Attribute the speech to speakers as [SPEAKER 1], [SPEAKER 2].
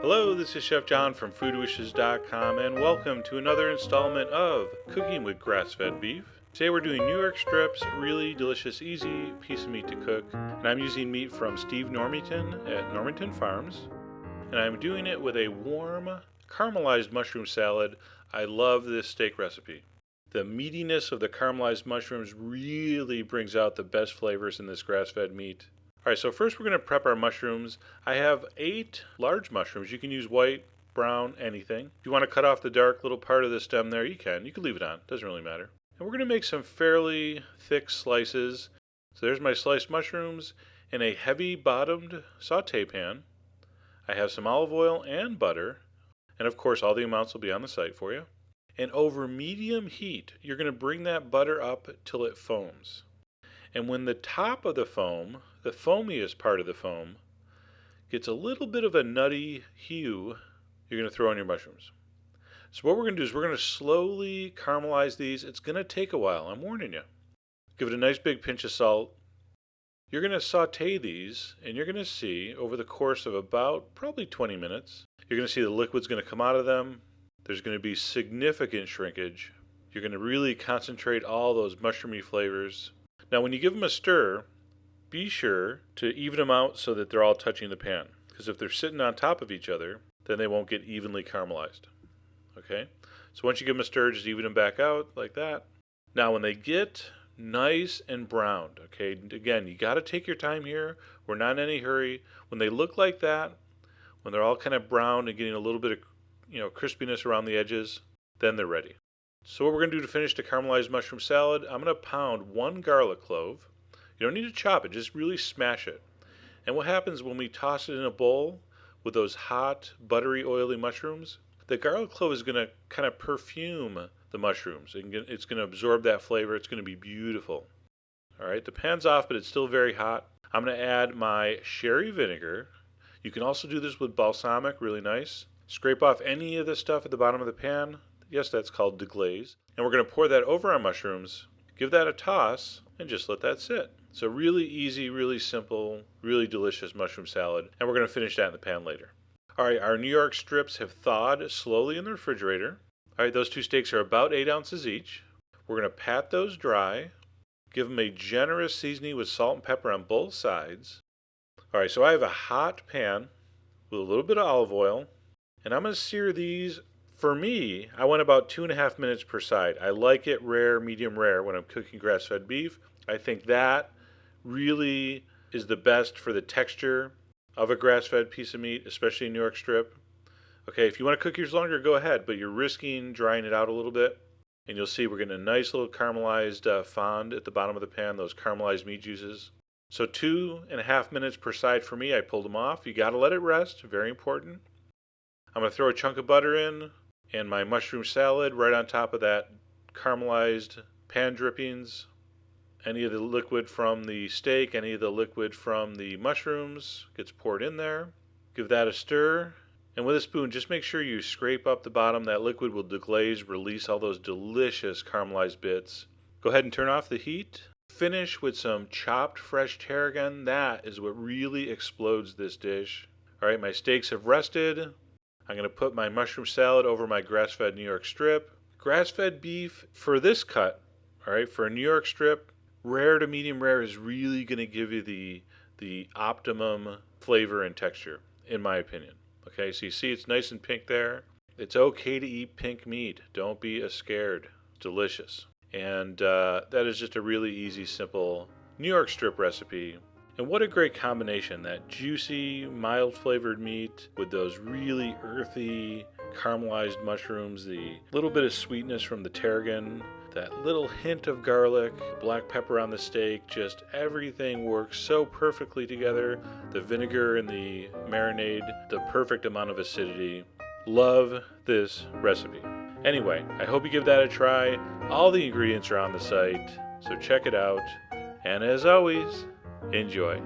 [SPEAKER 1] Hello, this is Chef John from foodwishes.com and welcome to another installment of Cooking with Grass-Fed Beef. Today we're doing New York strips, really delicious, easy piece of meat to cook. And I'm using meat from Steve Normington at Normington Farms. And I'm doing it with a warm, caramelized mushroom salad. I love this steak recipe. The meatiness of the caramelized mushrooms really brings out the best flavors in this grass-fed meat. Alright, so first we're going to prep our mushrooms. I have 8 large mushrooms. You can use white, brown, anything. If you want to cut off the dark little part of the stem there, you can. You can leave it on. Doesn't really matter. And we're going to make some fairly thick slices. So there's my sliced mushrooms in a heavy-bottomed saute pan. I have some olive oil and butter. And of course, all the amounts will be on the site for you. And over medium heat, you're going to bring that butter up till it foams. And when the top of the foam, the foamiest part of the foam, gets a little bit of a nutty hue, you're going to throw in your mushrooms. So what we're going to do is we're going to slowly caramelize these. It's going to take a while, I'm warning you. Give it a nice big pinch of salt. You're going to saute these, and you're going to see over the course of about probably 20 minutes, you're going to see the liquid's going to come out of them. There's going to be significant shrinkage. You're going to really concentrate all those mushroomy flavors. Now when you give them a stir, be sure to even them out so that they're all touching the pan. Because if they're sitting on top of each other, then they won't get evenly caramelized. Okay? So once you give them a stir, just even them back out like that. Now when they get nice and browned, okay, again, you got to take your time here. We're not in any hurry. When they look like that, when they're all kind of brown and getting a little bit of crispiness around the edges, then they're ready. So what we're going to do to finish the caramelized mushroom salad, I'm going to pound 1 garlic clove. You don't need to chop it, just really smash it. And what happens when we toss it in a bowl with those hot, buttery, oily mushrooms, the garlic clove is going to kind of perfume the mushrooms. It's going to absorb that flavor. It's going to be beautiful. All right, the pan's off, but it's still very hot. I'm going to add my sherry vinegar. You can also do this with balsamic, really nice. Scrape off any of the stuff at the bottom of the pan. Yes, that's called deglaze. And we're going to pour that over our mushrooms, give that a toss, and just let that sit. So really easy, really simple, really delicious mushroom salad. And we're going to finish that in the pan later. All right, our New York strips have thawed slowly in the refrigerator. All right, those 2 steaks are about 8 ounces each. We're going to pat those dry, give them a generous seasoning with salt and pepper on both sides. All right, so I have a hot pan with a little bit of olive oil, and I'm going to sear these. For me, I went about 2.5 minutes per side. I like it rare, medium rare when I'm cooking grass-fed beef. I think that really is the best for the texture of a grass-fed piece of meat, especially a New York strip. Okay, if you want to cook yours longer, go ahead, but you're risking drying it out a little bit. And you'll see we're getting a nice little caramelized fond at the bottom of the pan, those caramelized meat juices. So 2.5 minutes per side for me. I pulled them off. You got to let it rest, very important. I'm going to throw a chunk of butter in and my mushroom salad right on top of that caramelized pan drippings. Any of the liquid from the steak, any of the liquid from the mushrooms gets poured in there. Give that a stir. And with a spoon, just make sure you scrape up the bottom. That liquid will deglaze, release all those delicious caramelized bits. Go ahead and turn off the heat. Finish with some chopped fresh tarragon. That is what really explodes this dish. All right, my steaks have rested. I'm going to put my mushroom salad over my grass-fed New York strip. Grass-fed beef for this cut, all right, for a New York strip, rare to medium rare is really going to give you the optimum flavor and texture, in my opinion. Okay, so you see it's nice and pink there. It's okay to eat pink meat. Don't be scared. It's delicious. And that is just a really easy, simple New York strip recipe. And what a great combination, that juicy, mild-flavored meat with those really earthy, caramelized mushrooms, the little bit of sweetness from the tarragon, that little hint of garlic, black pepper on the steak, just everything works so perfectly together. The vinegar and the marinade, the perfect amount of acidity. Love this recipe. Anyway, I hope you give that a try. All the ingredients are on the site, so check it out. And as always, enjoy.